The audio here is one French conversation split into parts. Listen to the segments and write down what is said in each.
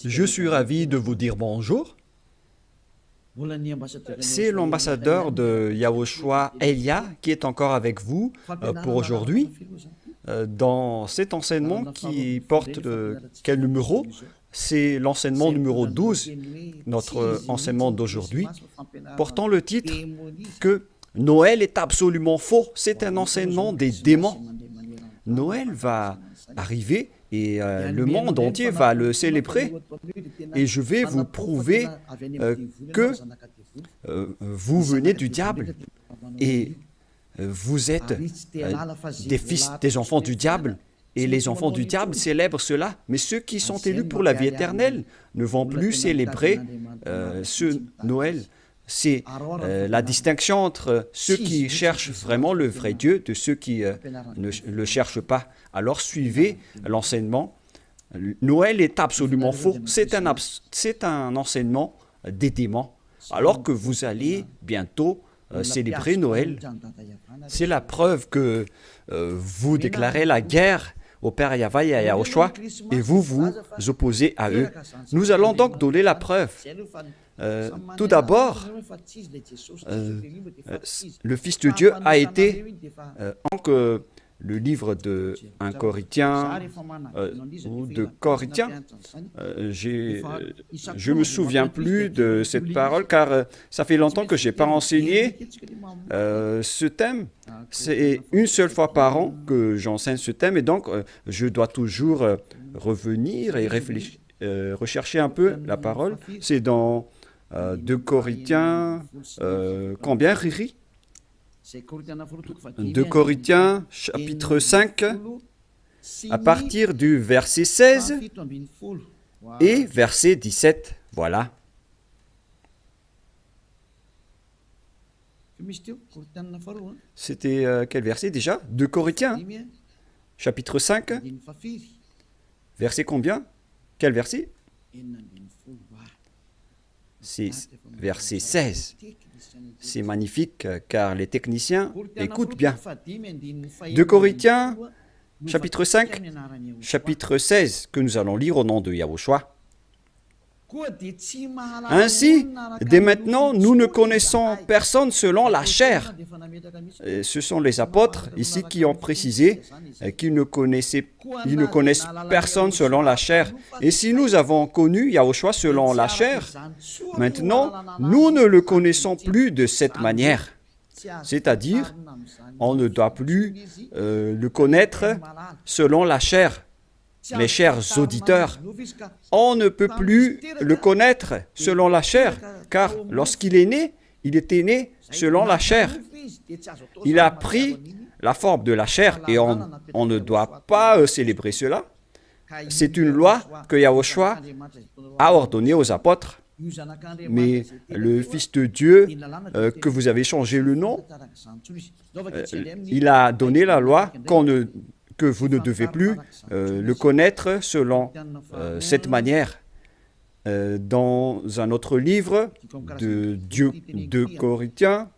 Je suis ravi de vous dire bonjour. C'est l'ambassadeur de Yahushua, Elia, qui est encore avec vous pour aujourd'hui. Dans cet enseignement qui porte quel numéro? C'est l'enseignement numéro 12, notre enseignement d'aujourd'hui, portant le titre que Noël est absolument faux. C'est un enseignement des démons. Noël va arriver et le monde entier va le célébrer. Et je vais vous prouver que vous venez du diable et vous êtes des enfants du diable. Et les enfants du diable célèbrent cela. Mais ceux qui sont élus pour la vie éternelle ne vont plus célébrer ce Noël. C'est la distinction entre ceux qui cherchent vraiment le vrai Dieu de ceux qui ne le cherchent pas. Alors suivez l'enseignement. Noël est absolument faux. C'est un enseignement des démons. Alors que vous allez bientôt célébrer Noël, c'est la preuve que vous déclarez la guerre au Père Yahweh et à Yahushua et vous vous opposez à eux. Nous allons donc donner la preuve. Tout d'abord, le Fils de Dieu a été, le livre de 1 Corinthiens ou de Corinthiens, je me souviens plus de cette parole car ça fait longtemps que je n'ai pas enseigné ce thème. C'est une seule fois par an que j'enseigne ce thème et donc je dois toujours revenir et réfléchir, rechercher un peu la parole. C'est dans 2 Corinthiens, combien, Riri? 2 Corinthiens, chapitre 5, à partir du verset 16 et verset 17. Voilà. C'était quel verset déjà? 2 Corinthiens, chapitre 5, verset combien? Quel verset? C'est verset 16. C'est magnifique car les techniciens écoutent bien. 2 Corinthiens, chapitre 5, chapitre 16, que nous allons lire au nom de Yahushua. Ainsi, dès maintenant, nous ne connaissons personne selon la chair. Et ce sont les apôtres ici qui ont précisé qu'ils ne connaissent personne selon la chair. Et si nous avons connu Yahushua selon la chair, maintenant, nous ne le connaissons plus de cette manière. C'est-à-dire, on ne doit plus le connaître selon la chair. Mes chers auditeurs, on ne peut plus le connaître selon la chair, car lorsqu'il est né, il était né selon la chair. Il a pris la forme de la chair et on ne doit pas célébrer cela. C'est une loi que Yahushua a ordonnée aux apôtres. Mais le Fils de Dieu, que vous avez changé le nom, il a donné la loi que vous ne devez plus le connaître selon cette manière. Dans un autre livre de Corinthiens,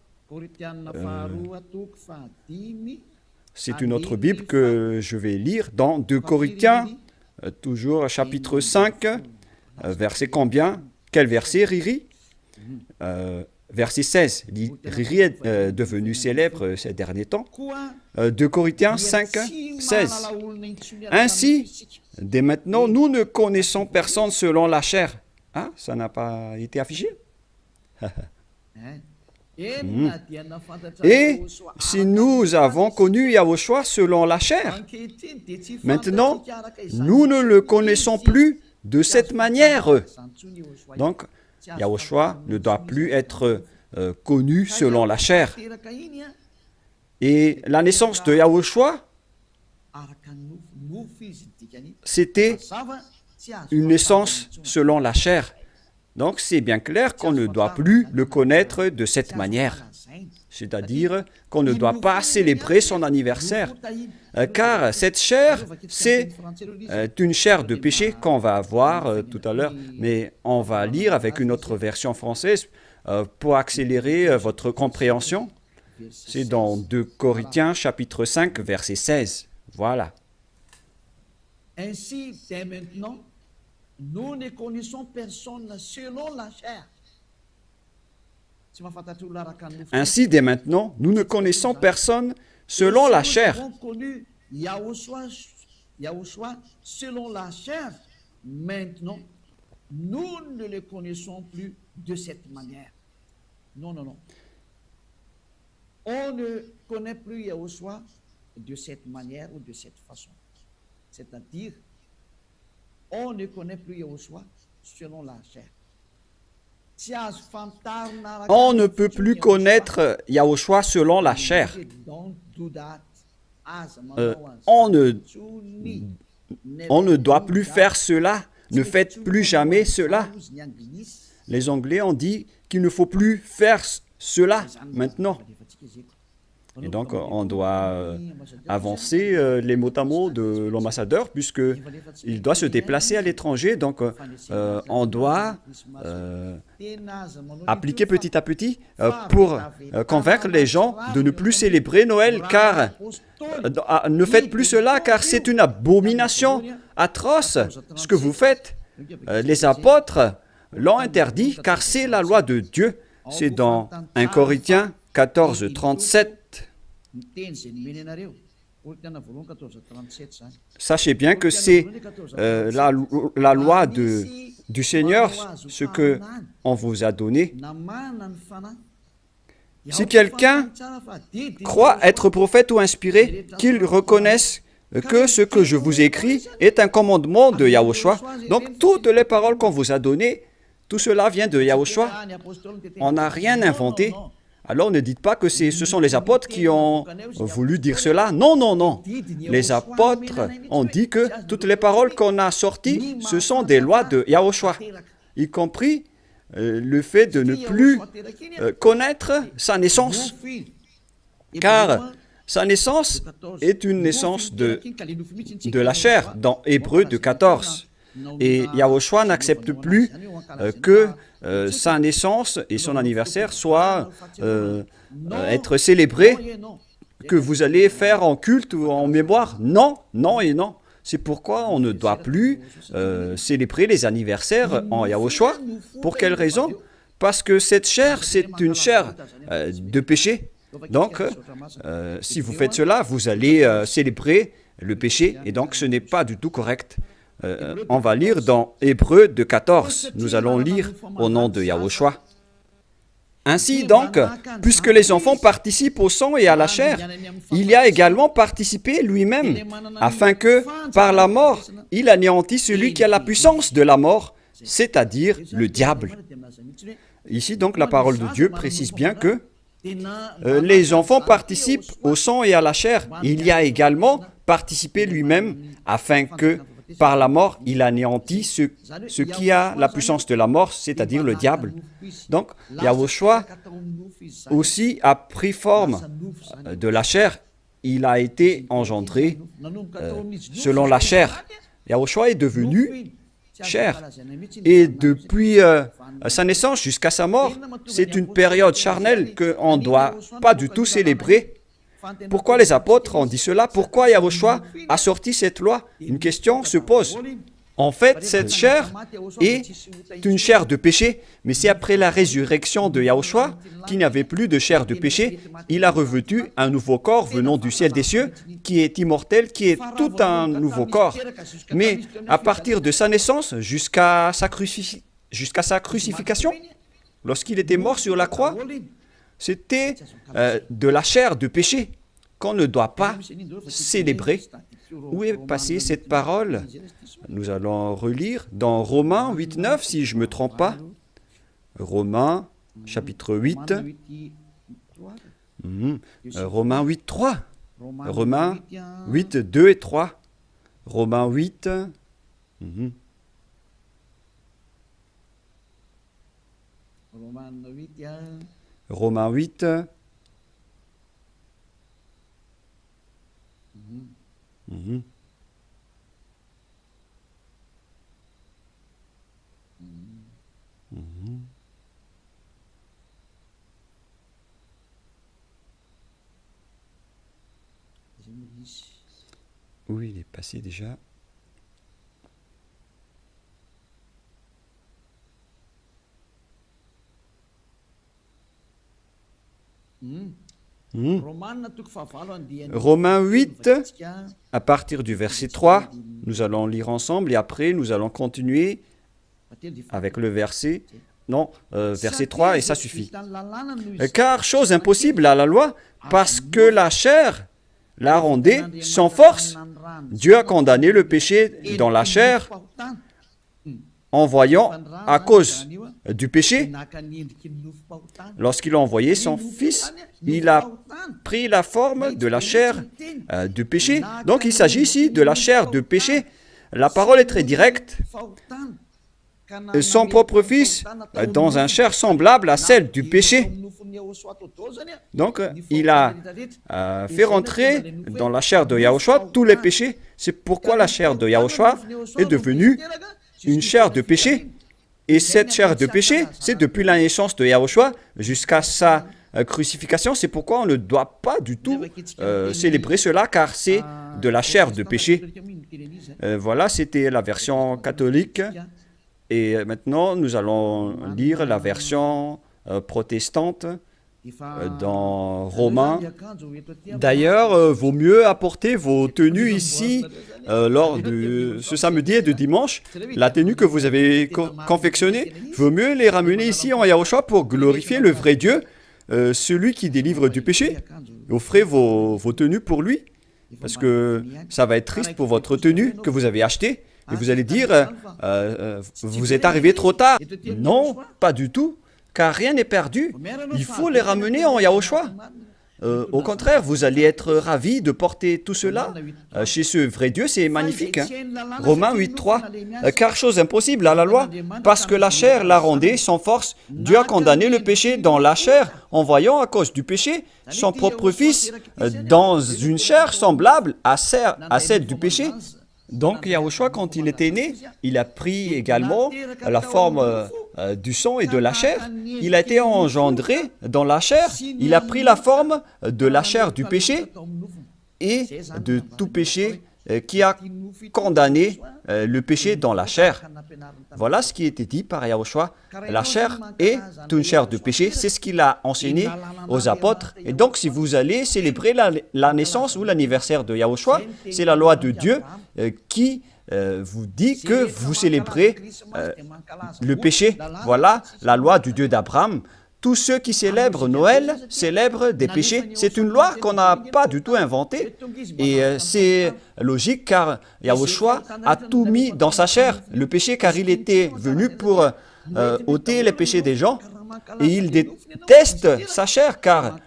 c'est une autre Bible que je vais lire, dans 2 Corinthiens, toujours chapitre 5, verset combien? Quel verset, Riri? Verset 16. Riri est devenu célèbre ces derniers temps. 2 Corinthiens 5, 16. Ainsi, dès maintenant, nous ne connaissons personne selon la chair. Ah, ça n'a pas été affiché? Et si nous avons connu Yahushua selon la chair, maintenant, nous ne le connaissons plus de cette manière. Donc, Yahushua ne doit plus être connu selon la chair. Et la naissance de Yahushua, c'était une naissance selon la chair. Donc, c'est bien clair qu'on ne doit plus le connaître de cette manière. C'est-à-dire qu'on ne doit pas célébrer son anniversaire. Car cette chair, c'est une chair de péché qu'on va voir tout à l'heure. Mais on va lire avec une autre version française pour accélérer votre compréhension. C'est dans 2 Corinthiens, chapitre 5, verset 16. Voilà. nous ne connaissons personne selon la chair. Ainsi, dès maintenant, nous ne connaissons personne selon la chair. Nous avons connu Yahushua selon la chair. Maintenant, nous ne le connaissons plus de cette manière. Non, non, non. On ne connaît plus Yahushua de cette manière ou de cette façon. C'est-à-dire, on ne connaît plus Yahushua selon la chair. On ne peut plus connaître Yahushua selon la chair. On ne doit plus faire cela. Ne faites plus jamais cela. Les Anglais ont dit qu'il ne faut plus faire cela maintenant. Et donc, on doit avancer les mots à mots de l'ambassadeur, puisqu'il doit se déplacer à l'étranger. Donc, on doit appliquer petit à petit pour convaincre les gens de ne plus célébrer Noël, car ne faites plus cela, car c'est une abomination atroce ce que vous faites. Les apôtres l'ont interdit, car c'est la loi de Dieu. C'est dans 1 Corinthiens 14, 37. Sachez bien que c'est la loi du Seigneur, ce qu'on vous a donné. Si quelqu'un croit être prophète ou inspiré, qu'il reconnaisse que ce que je vous écris est un commandement de Yahushua. Donc, toutes les paroles qu'on vous a données, tout cela vient de Yahushua. On n'a rien inventé. Alors ne dites pas que ce sont les apôtres qui ont voulu dire cela. Non, non, non. Les apôtres ont dit que toutes les paroles qu'on a sorties, ce sont des lois de Yahushua, y compris le fait de ne plus connaître sa naissance. Car sa naissance est une naissance de la chair, dans Hébreux 14. Et Yahushua n'accepte plus que sa naissance et son anniversaire soient être célébrés, que vous allez faire en culte ou en mémoire. Non, non et non. C'est pourquoi on ne doit plus célébrer les anniversaires en Yahushua. Pour quelle raison? Parce que cette chair, c'est une chair de péché. Donc, si vous faites cela, vous allez célébrer le péché, et donc ce n'est pas du tout correct. On va lire dans Hébreux 14. Nous allons lire au nom de Yahushua. Ainsi donc, puisque les enfants participent au sang et à la chair, il y a également participé lui-même, afin que, par la mort, il anéantisse celui qui a la puissance de la mort, c'est-à-dire le diable. Ici donc, la parole de Dieu précise bien que les enfants participent au sang et à la chair. Il y a également participé lui-même, afin que, par la mort, il anéantit ce qui a la puissance de la mort, c'est-à-dire le diable. Donc, Yahushua aussi a pris forme de la chair. Il a été engendré selon la chair. Yahushua est devenu chair. Et depuis sa naissance jusqu'à sa mort, c'est une période charnelle qu'on ne doit pas du tout célébrer. Pourquoi les apôtres ont dit cela? Pourquoi Yahushua a sorti cette loi? Une question se pose. En fait, cette chair est une chair de péché, mais c'est après la résurrection de Yahushua qu'il n'y avait plus de chair de péché. Il a revêtu un nouveau corps venant du ciel des cieux, qui est immortel, qui est tout un nouveau corps. Mais à partir de sa naissance jusqu'à sa crucifixion, lorsqu'il était mort sur la croix, c'était de la chair de péché qu'on ne doit pas célébrer. Où est passée cette parole? Nous allons relire dans Romains 8.9, si je ne me trompe pas. Romains, chapitre 8. Romains 8.3. Romains 8.2 et 3. Romains 8. Romains 8. Où il est passé déjà? Romains 8, à partir du verset 3, nous allons lire ensemble et après nous allons continuer avec le verset, verset 3 et ça suffit. Car chose impossible à la loi, parce que la chair la rendait sans force, Dieu a condamné le péché dans la chair en voyant à cause du péché. Lorsqu'il a envoyé son Fils, il a pris la forme de la chair du péché. Donc il s'agit ici de la chair de péché. La parole est très directe. Son propre Fils dans un chair semblable à celle du péché. Donc il a fait rentrer dans la chair de Yahushua tous les péchés. C'est pourquoi la chair de Yahushua est devenue une chair de péché. Et cette chair de péché, c'est depuis la naissance de Yahushua jusqu'à sa crucifixion. C'est pourquoi on ne doit pas du tout célébrer cela, car c'est de la chair de péché. Voilà, c'était la version catholique. Et maintenant, nous allons lire la version protestante dans Romains. D'ailleurs, vaut mieux apporter vos tenues ici lors de ce samedi et de dimanche. La tenue que vous avez confectionnée, vaut mieux les ramener ici en Yahushua pour glorifier le vrai Dieu, celui qui délivre du péché. Offrez vos tenues pour lui, parce que ça va être triste pour votre tenue que vous avez achetée. Et vous allez dire, vous êtes arrivé trop tard. Non, pas du tout, car rien n'est perdu. Il faut les ramener en Yahushua. Au contraire, vous allez être ravis de porter tout cela chez ce vrai Dieu, c'est magnifique. Romains 8.3, car chose impossible à la loi, parce que la chair la rendait sans force, Dieu a condamné le péché dans la chair, en voyant à cause du péché son propre Fils dans une chair semblable à celle du péché. Donc Yahushua, quand il était né, il a pris également la forme du sang et de la chair. Il a été engendré dans la chair. Il a pris la forme de la chair du péché et de tout péché qui a condamné le péché dans la chair. Voilà ce qui était dit par Yahushua. La chair est une chair de péché. C'est ce qu'il a enseigné aux apôtres. Et donc, si vous allez célébrer la naissance ou l'anniversaire de Yahushua, c'est la loi de Dieu qui vous dit que vous célébrez le péché. Voilà la loi du Dieu d'Abraham. Tous ceux qui célèbrent Noël célèbrent des péchés. C'est une loi qu'on n'a pas du tout inventée. Et c'est logique car Yahushua a tout mis dans sa chair, le péché, car il était venu pour ôter les péchés des gens. Et il déteste sa chair car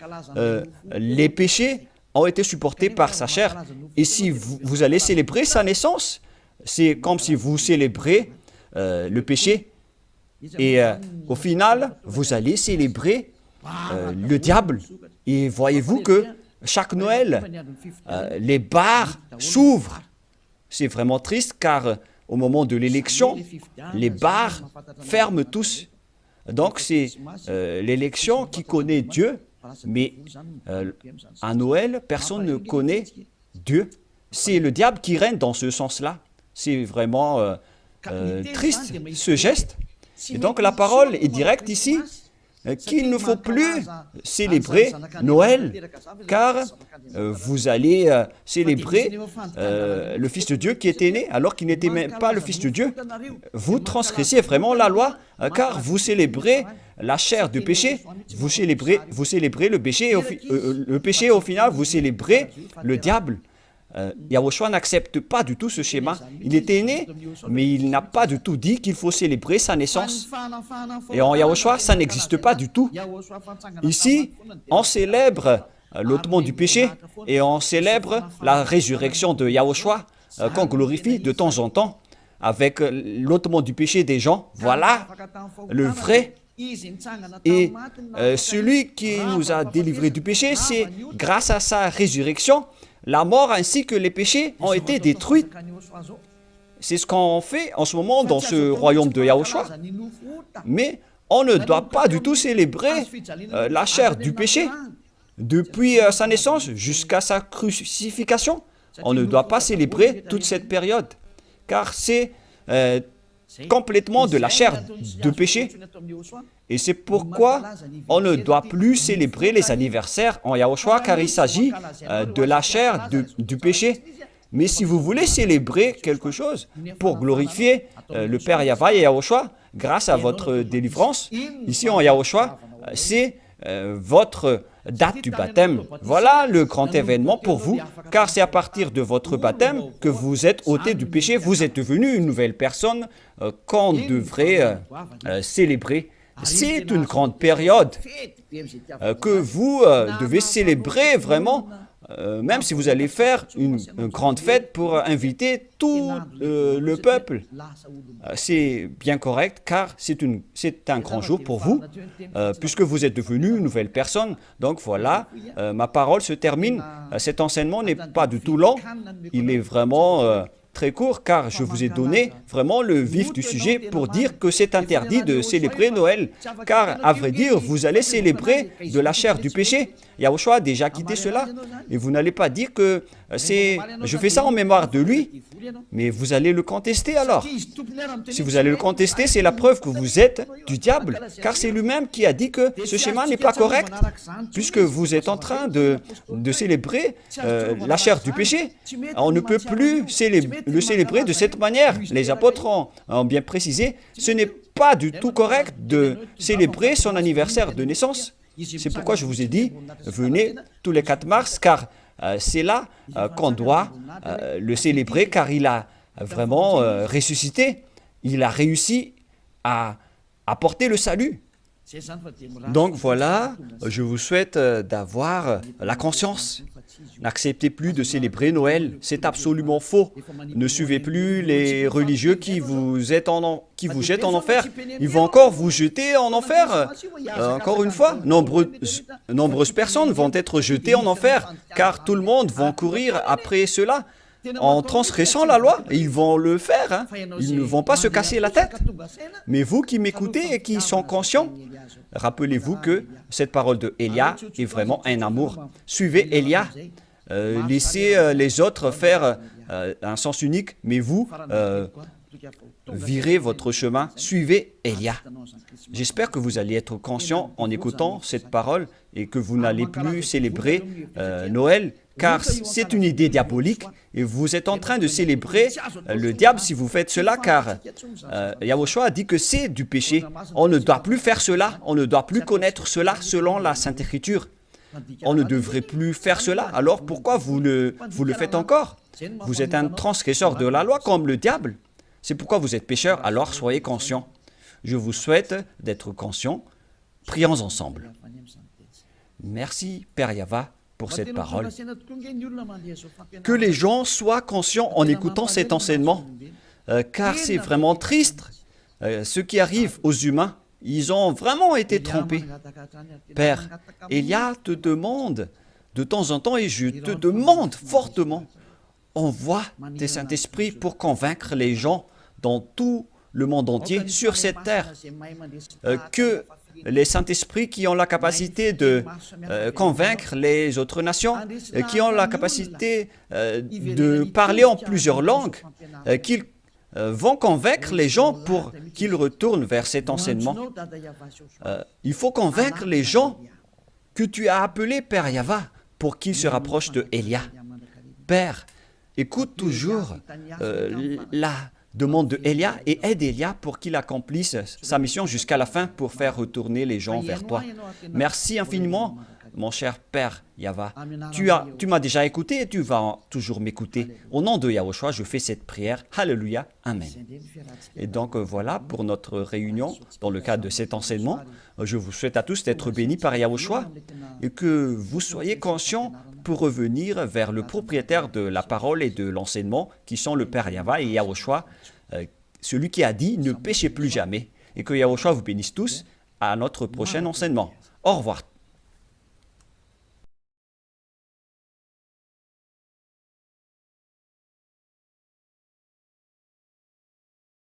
les péchés ont été supportés par sa chair. Et si vous allez célébrer sa naissance, c'est comme si vous célébrez le péché. Et au final, vous allez célébrer le diable. Et voyez-vous que chaque Noël, les bars s'ouvrent. C'est vraiment triste car au moment de l'élection, les bars ferment tous. Donc c'est l'élection qui connaît Dieu, mais à Noël, personne ne connaît Dieu. C'est le diable qui règne dans ce sens-là. C'est vraiment triste ce geste. Et donc la parole est directe ici, qu'il ne faut plus célébrer Noël, car vous allez célébrer le Fils de Dieu qui était né, alors qu'il n'était même pas le Fils de Dieu. Vous transgressez vraiment la loi, car vous célébrez la chair du péché, vous célébrez le péché, et au final, vous célébrez le diable. Yahushua n'accepte pas du tout ce schéma. Il était né, mais il n'a pas du tout dit qu'il faut célébrer sa naissance. Et en Yahushua, ça n'existe pas du tout. Ici, on célèbre l'ôtement du péché et on célèbre la résurrection de Yahushua qu'on glorifie de temps en temps avec l'ôtement du péché des gens. Voilà le vrai. Et celui qui nous a délivrés du péché, c'est grâce à sa résurrection, la mort ainsi que les péchés ont été détruits. C'est ce qu'on fait en ce moment dans ce royaume de Yahushua. Mais on ne doit pas du tout célébrer la chair du péché. Depuis sa naissance jusqu'à sa crucifixion, on ne doit pas célébrer toute cette période. Car c'est complètement de la chair de péché. Et c'est pourquoi on ne doit plus célébrer les anniversaires en Yahushua, car il s'agit de la chair du péché. Mais si vous voulez célébrer quelque chose pour glorifier le Père Yahweh et Yahushua, grâce à votre délivrance, ici en Yahushua, c'est votre date du baptême. Voilà le grand événement pour vous, car c'est à partir de votre baptême que vous êtes ôté du péché, vous êtes devenu une nouvelle personne qu'on devrait célébrer. C'est une grande période que vous devez célébrer vraiment, même si vous allez faire une grande fête pour inviter tout le peuple. C'est bien correct, car c'est un grand jour pour vous, puisque vous êtes devenu une nouvelle personne. Donc voilà, ma parole se termine. Cet enseignement n'est pas du tout long, il est vraiment très court, car je vous ai donné vraiment le vif du sujet pour dire que c'est interdit de célébrer Noël, car à vrai dire, vous allez célébrer de la chair du péché. Yahushua a déjà quitté cela, et vous n'allez pas dire que je fais ça en mémoire de lui, mais vous allez le contester alors. Si vous allez le contester, c'est la preuve que vous êtes du diable, car c'est lui-même qui a dit que ce schéma n'est pas correct, puisque vous êtes en train de célébrer la chair du péché. On ne peut plus le célébrer de cette manière. Les apôtres ont bien précisé, ce n'est pas du tout correct de célébrer son anniversaire de naissance. C'est pourquoi je vous ai dit, venez tous les 4 mars, car c'est là qu'on doit le célébrer, car il a vraiment ressuscité. Il a réussi à apporter le salut. Donc voilà, je vous souhaite d'avoir la conscience. N'acceptez plus de célébrer Noël, c'est absolument faux. Ne suivez plus les religieux qui vous jettent en enfer. Ils vont encore vous jeter en enfer. Encore une fois, nombreuses personnes vont être jetées en enfer, car tout le monde va courir après cela. En transgressant la loi, ils vont le faire, hein. Ils ne vont pas se casser la tête. Mais vous qui m'écoutez et qui sont conscients, rappelez-vous que cette parole de Élia est vraiment un amour. Suivez Élia, laissez les autres faire un sens unique, mais vous, virez votre chemin, suivez Élia. J'espère que vous allez être conscients en écoutant cette parole et que vous n'allez plus célébrer Noël, car c'est une idée diabolique et vous êtes en train de célébrer le diable si vous faites cela, car Yahushua a dit que c'est du péché. On ne doit plus faire cela, on ne doit plus connaître cela selon la Sainte Écriture. On ne devrait plus faire cela, alors pourquoi vous le faites encore? Vous êtes un transgresseur de la loi comme le diable. C'est pourquoi vous êtes pécheur, alors soyez conscients. Je vous souhaite d'être conscients. Prions ensemble. Merci, Père Yahweh, pour cette parole. Que les gens soient conscients en écoutant cet enseignement, car c'est vraiment triste. Ce qui arrive aux humains, ils ont vraiment été trompés. Père, Élia te demande de temps en temps, et je te demande fortement, envoie tes Saint-Esprit pour convaincre les gens dans tout le monde entier, sur cette terre, que les Saint-Esprits qui ont la capacité de convaincre les autres nations, qui ont la capacité de parler en plusieurs langues, qu'ils vont convaincre les gens pour qu'ils retournent vers cet enseignement. Il faut convaincre les gens que tu as appelés Père Yahweh pour qu'ils se rapprochent de Élia. Père, écoute toujours la demande de Élia et aide Élia pour qu'il accomplisse sa mission jusqu'à la fin pour faire retourner les gens vers toi. Merci infiniment, mon cher Père Yahweh. Tu m'as déjà écouté et tu vas toujours m'écouter. Au nom de Yahushua, je fais cette prière. Alléluia. Amen. Et donc voilà pour notre réunion dans le cadre de cet enseignement. Je vous souhaite à tous d'être bénis par Yahushua et que vous soyez conscients pour revenir vers le propriétaire de la parole et de l'enseignement, qui sont le Père Yahweh et Yahushua, celui qui a dit « Ne péchez plus jamais ». Et que Yahushua vous bénisse tous à notre prochain enseignement. Au revoir.